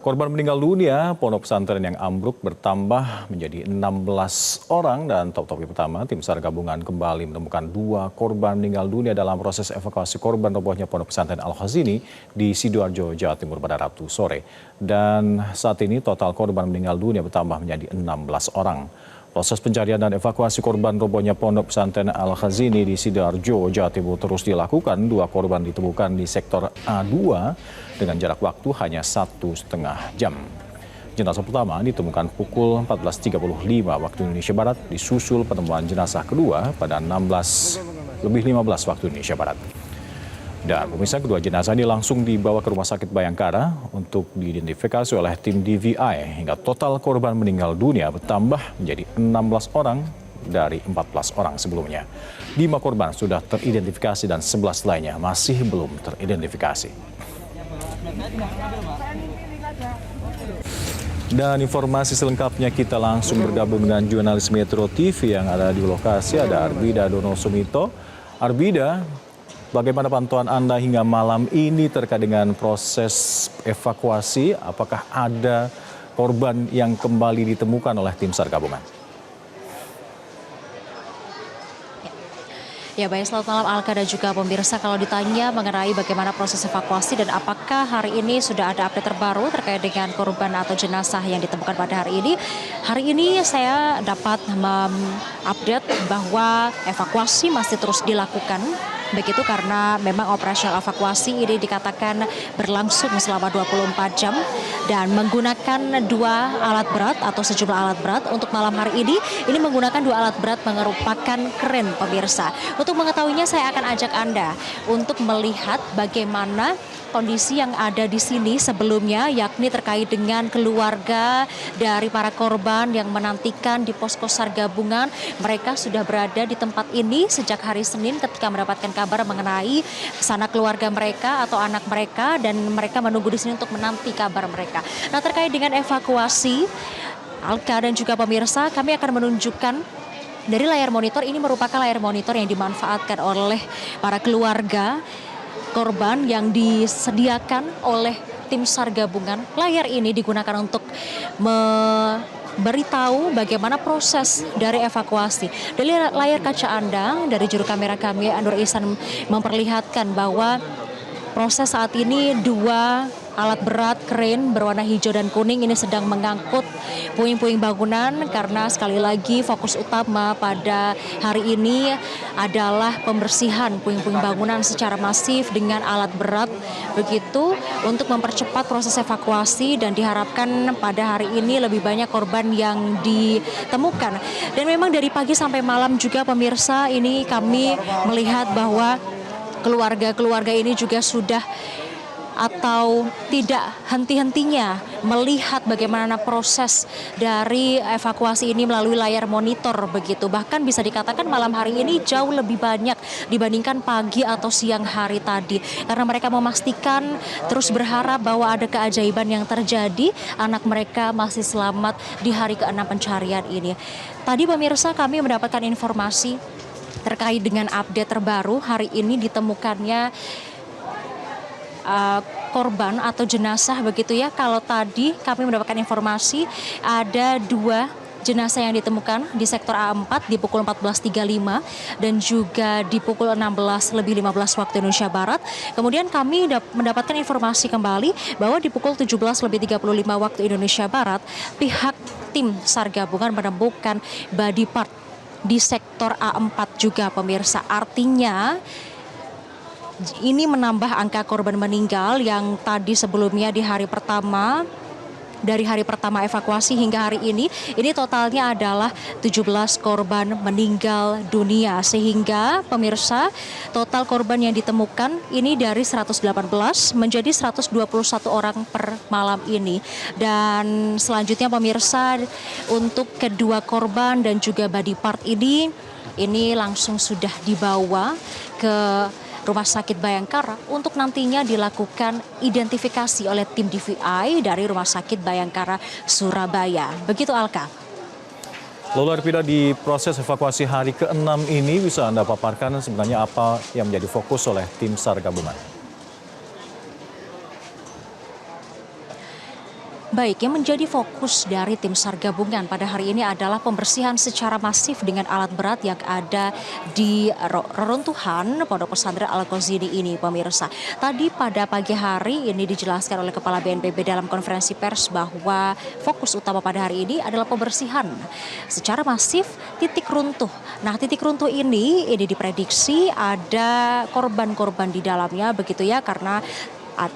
Korban meninggal dunia pondok pesantren yang ambruk bertambah menjadi 16 orang dan topik pertama tim SAR gabungan kembali menemukan 2 korban meninggal dunia dalam proses evakuasi korban robohnya pondok pesantren Al-Khazini di Sidoarjo, Jawa Timur pada Rabu sore. Dan saat ini total korban meninggal dunia bertambah menjadi 16 orang. Proses pencarian dan evakuasi korban robohnya pondok pesantren Al-Khazini di Sidoarjo, Jawa Timur terus dilakukan. 2 korban ditemukan di sektor A2 dengan jarak waktu hanya 1,5 jam. Jenazah pertama ditemukan pukul 14.35 waktu Indonesia Barat, disusul penemuan jenazah kedua pada 16.15 waktu Indonesia Barat. Dan pemirsa, kedua jenazah ini langsung dibawa ke Rumah Sakit Bayangkara untuk diidentifikasi oleh tim DVI hingga total korban meninggal dunia bertambah menjadi 16 orang dari 14 orang sebelumnya. 5 korban sudah teridentifikasi dan 11 lainnya masih belum teridentifikasi. Dan informasi selengkapnya kita langsung bergabung dengan jurnalis Metro TV yang ada di lokasi, ada Arbida Dono Sumito. Arbida, bagaimana pantauan Anda hingga malam ini terkait dengan proses evakuasi? Apakah ada korban yang kembali ditemukan oleh tim SAR gabungan? Ya baik, selamat malam Alka dan juga pemirsa. Kalau ditanya mengenai bagaimana proses evakuasi dan apakah hari ini sudah ada update terbaru terkait dengan korban atau jenazah yang ditemukan pada hari ini saya dapat mengupdate bahwa evakuasi masih terus dilakukan. Begitu karena memang operasional evakuasi ini dikatakan berlangsung selama 24 jam dan menggunakan 2 alat berat atau sejumlah alat berat. Untuk malam hari ini menggunakan 2 alat berat merupakan kren, pemirsa. Untuk mengetahuinya saya akan ajak Anda untuk melihat bagaimana kondisi yang ada di sini sebelumnya, yakni terkait dengan keluarga dari para korban yang menantikan di posko SAR gabungan. Mereka sudah berada di tempat ini sejak hari Senin ketika mendapatkan kabar mengenai sanak keluarga mereka atau anak mereka, dan mereka menunggu di sini untuk menanti kabar mereka. Nah, terkait dengan evakuasi, Alka dan juga pemirsa, kami akan menunjukkan dari layar monitor. Ini merupakan layar monitor yang dimanfaatkan oleh para keluarga korban yang disediakan oleh tim SAR gabungan. Layar ini digunakan untuk memberitahu bagaimana proses dari evakuasi. Dari layar kaca Anda, dari juru kamera kami Anur Ihsan memperlihatkan bahwa proses saat ini 2 alat berat kren berwarna hijau dan kuning ini sedang mengangkut puing-puing bangunan, karena sekali lagi fokus utama pada hari ini adalah pembersihan puing-puing bangunan secara masif dengan alat berat, begitu untuk mempercepat proses evakuasi, dan diharapkan pada hari ini lebih banyak korban yang ditemukan. Dan memang dari pagi sampai malam juga pemirsa, ini kami melihat bahwa keluarga-keluarga ini juga sudah atau tidak henti-hentinya melihat bagaimana proses dari evakuasi ini melalui layar monitor, begitu. Bahkan bisa dikatakan malam hari ini jauh lebih banyak dibandingkan pagi atau siang hari tadi, karena mereka memastikan, terus berharap bahwa ada keajaiban yang terjadi, anak mereka masih selamat di hari ke-6 pencarian ini. Tadi pemirsa, kami mendapatkan informasi terkait dengan update terbaru. Hari ini ditemukannya korban atau jenazah, begitu ya. Kalau tadi kami mendapatkan informasi ada 2 jenazah yang ditemukan di sektor A4 di pukul 14.35 dan juga di pukul 16.15 waktu Indonesia Barat. Kemudian kami mendapatkan informasi kembali bahwa di pukul 17.35 waktu Indonesia Barat, pihak tim SAR gabungan menemukan body part di sektor A4 juga, pemirsa. Artinya ini menambah angka korban meninggal yang tadi sebelumnya di hari pertama, dari hari pertama evakuasi hingga hari ini totalnya adalah 17 korban meninggal dunia. Sehingga pemirsa, total korban yang ditemukan ini dari 118 menjadi 121 orang per malam ini. Dan selanjutnya pemirsa, untuk kedua korban dan juga body part ini langsung sudah dibawa ke Rumah Sakit Bayangkara untuk nantinya dilakukan identifikasi oleh tim DVI dari Rumah Sakit Bayangkara Surabaya. Begitu, Alka. Lalu Arpida, di proses evakuasi hari ke-6 ini bisa Anda paparkan sebenarnya apa yang menjadi fokus oleh tim SAR gabungan? Baik, yang menjadi fokus dari tim SAR gabungan pada hari ini adalah pembersihan secara masif dengan alat berat yang ada di reruntuhan Pondok Pesantren Al-Ghazini ini, pemirsa. Tadi pada pagi hari ini dijelaskan oleh Kepala BNPB dalam konferensi pers bahwa fokus utama pada hari ini adalah pembersihan secara masif titik runtuh. Nah, titik runtuh ini diprediksi ada korban-korban di dalamnya begitu ya, karena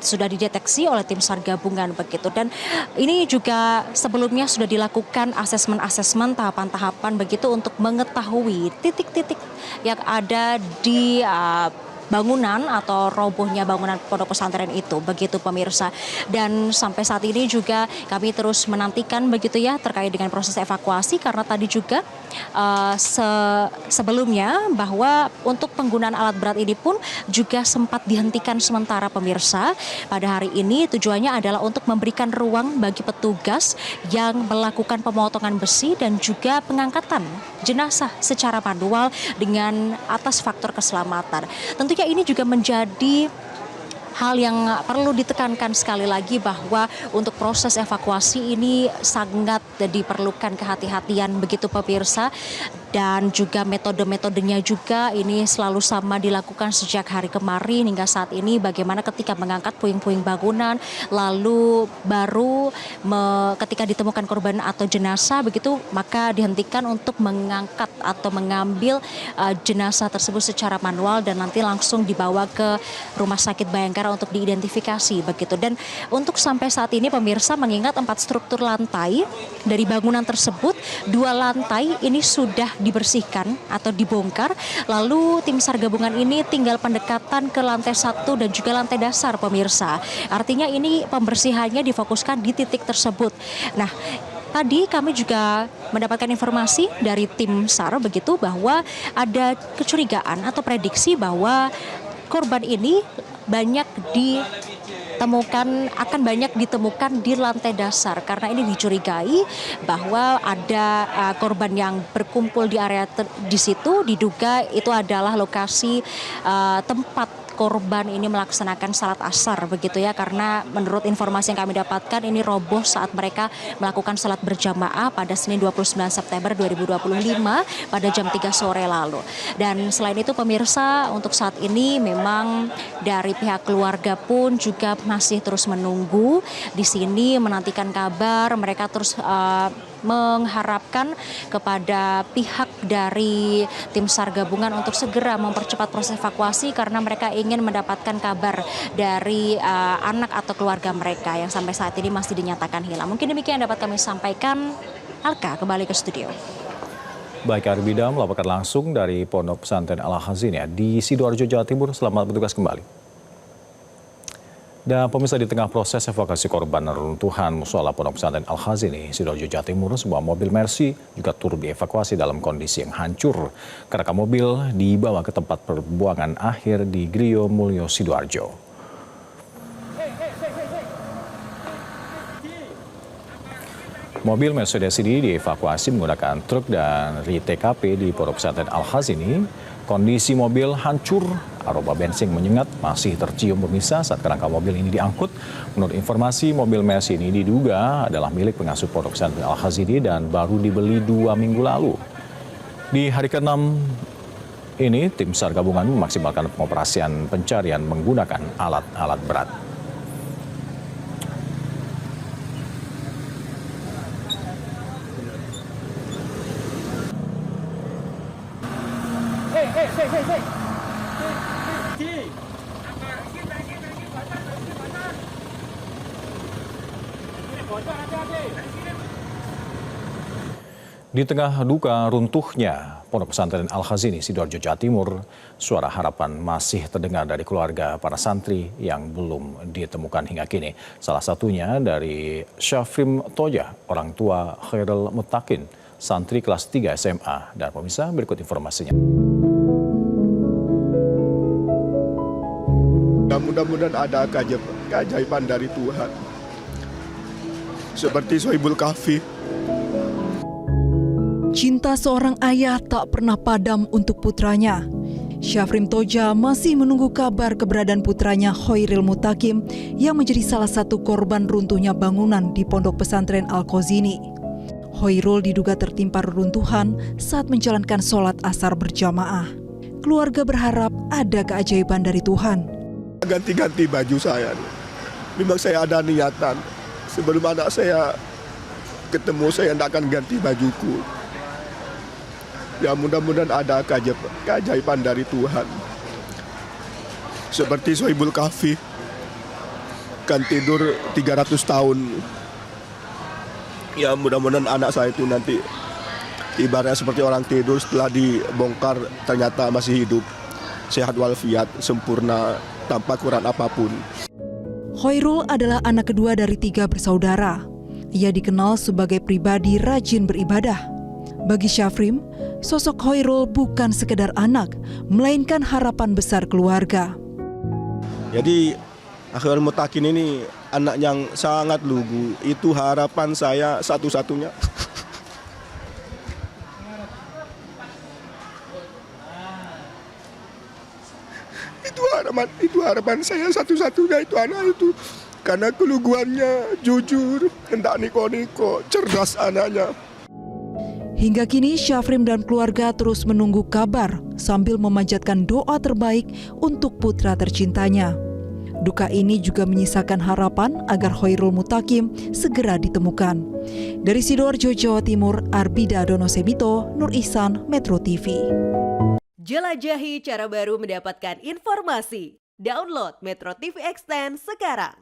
sudah dideteksi oleh tim SAR gabungan begitu, dan ini juga sebelumnya sudah dilakukan asesmen tahapan-tahapan begitu untuk mengetahui titik-titik yang ada di bangunan atau robohnya bangunan pondok pesantren itu begitu, pemirsa. Dan sampai saat ini juga kami terus menantikan begitu ya terkait dengan proses evakuasi, karena tadi juga sebelumnya bahwa untuk penggunaan alat berat ini pun juga sempat dihentikan sementara, pemirsa. Pada hari ini tujuannya adalah untuk memberikan ruang bagi petugas yang melakukan pemotongan besi dan juga pengangkatan jenazah secara manual dengan atas faktor keselamatan. Tentunya ini juga menjadi hal yang perlu ditekankan sekali lagi, bahwa untuk proses evakuasi ini sangat diperlukan kehati-hatian begitu, pemirsa. Dan juga metode-metodenya juga ini selalu sama dilakukan sejak hari kemarin hingga saat ini, bagaimana ketika mengangkat puing-puing bangunan, lalu baru ketika ditemukan korban atau jenazah begitu, maka dihentikan untuk mengangkat atau mengambil jenazah tersebut secara manual dan nanti langsung dibawa ke Rumah Sakit Bayangkara untuk diidentifikasi begitu. Dan untuk sampai saat ini, pemirsa, mengingat 4 struktur lantai dari bangunan tersebut, 2 lantai ini sudah dibersihkan atau dibongkar, lalu tim SAR gabungan ini tinggal pendekatan ke lantai 1 dan juga lantai dasar, pemirsa. Artinya ini pembersihannya difokuskan di titik tersebut. Nah, tadi kami juga mendapatkan informasi dari tim SAR begitu, bahwa ada kecurigaan atau prediksi bahwa korban ini akan banyak ditemukan di lantai dasar, karena ini dicurigai bahwa ada korban yang berkumpul di area di situ, diduga itu adalah lokasi tempat korban ini melaksanakan salat asar begitu ya, karena menurut informasi yang kami dapatkan ini roboh saat mereka melakukan salat berjamaah pada Senin 29 September 2025 pada jam 3 sore lalu. Dan selain itu, pemirsa, untuk saat ini memang dari pihak keluarga pun juga masih terus menunggu di sini, menantikan kabar. Mereka terus mengharapkan kepada pihak dari tim SAR gabungan untuk segera mempercepat proses evakuasi, karena mereka ingin mendapatkan kabar dari anak atau keluarga mereka yang sampai saat ini masih dinyatakan hilang. Mungkin demikian yang dapat kami sampaikan. Alka, kembali ke studio. Baik, Arbida melaporkan langsung dari Pondok Pesantren Al-Ghazini di Sidoarjo, Jawa Timur. Selamat bertugas kembali. Dan pemirsa, di tengah proses evakuasi korban reruntuhan musola Pondok Pesantren Al-Ghazini, Sidoarjo, Jawa Timur, sebuah mobil Mercy juga turut dievakuasi dalam kondisi yang hancur. Kerangka mobil dibawa ke tempat pembuangan akhir di Griyo Mulyo, Sidoarjo. Mobil Mercedes ini dievakuasi menggunakan truk dan di TKP di Pondok Pesantren Al-Ghazini. Kondisi mobil hancur, aroma bensin menyengat masih tercium, pemirsa, saat kerangka mobil ini diangkut. Menurut informasi, mobil Mercy ini diduga adalah milik pengasuh Pondok Pesantren Al-Ghazini dan baru dibeli 2 minggu lalu. Di hari ke-6 ini, tim SAR gabungan memaksimalkan pengoperasian pencarian menggunakan alat-alat berat. Di tengah duka runtuhnya Pondok Pesantren Al-Ghazini, Sidoarjo, Jawa Timur, suara harapan masih terdengar dari keluarga para santri yang belum ditemukan hingga kini. Salah satunya dari Syafrim Toja, orang tua Khairul Mutakin, santri kelas 3 SMA. Dan pemirsa, berikut informasinya. Mudah-mudahan ada keajaiban dari Tuhan. Seperti Sohibul Kahfi. Cinta seorang ayah tak pernah padam untuk putranya. Syafrim Toja masih menunggu kabar keberadaan putranya Hoiril Mutakim yang menjadi salah satu korban runtuhnya bangunan di Pondok Pesantren Al-Khazini. Hoirul diduga tertimpa reruntuhan saat menjalankan sholat asar berjamaah. Keluarga berharap ada keajaiban dari Tuhan. Ganti-ganti baju saya. Memang saya ada niatan. Sebelum anak saya ketemu, saya tidak akan ganti bajuku. Ya mudah-mudahan ada keajaiban dari Tuhan. Seperti Sohibul Kahfi, kan tidur 300 tahun. Ya mudah-mudahan anak saya itu nanti ibaratnya seperti orang tidur setelah dibongkar ternyata masih hidup. Sehat walafiat, sempurna, tanpa kurang apapun. Hoirul adalah anak kedua dari 3 bersaudara. Ia dikenal sebagai pribadi rajin beribadah. Bagi Syafrim, sosok Hoirul bukan sekedar anak, melainkan harapan besar keluarga. Jadi Hoiril Mutakim ini anak yang sangat lugu. Itu harapan saya satu-satunya. Itu harapan saya satu-satunya, itu anak itu. Karena keluguannya jujur, hendak niko-niko, cerdas anaknya. Hingga kini Syafrim dan keluarga terus menunggu kabar sambil memanjatkan doa terbaik untuk putra tercintanya. Duka ini juga menyisakan harapan agar Hoiril Mutakim segera ditemukan. Dari Sidoarjo, Jawa Timur, Arbida Donosebito, Nur Ihsan, Metro TV. Jelajahi cara baru mendapatkan informasi. Download Metro TV Extend sekarang.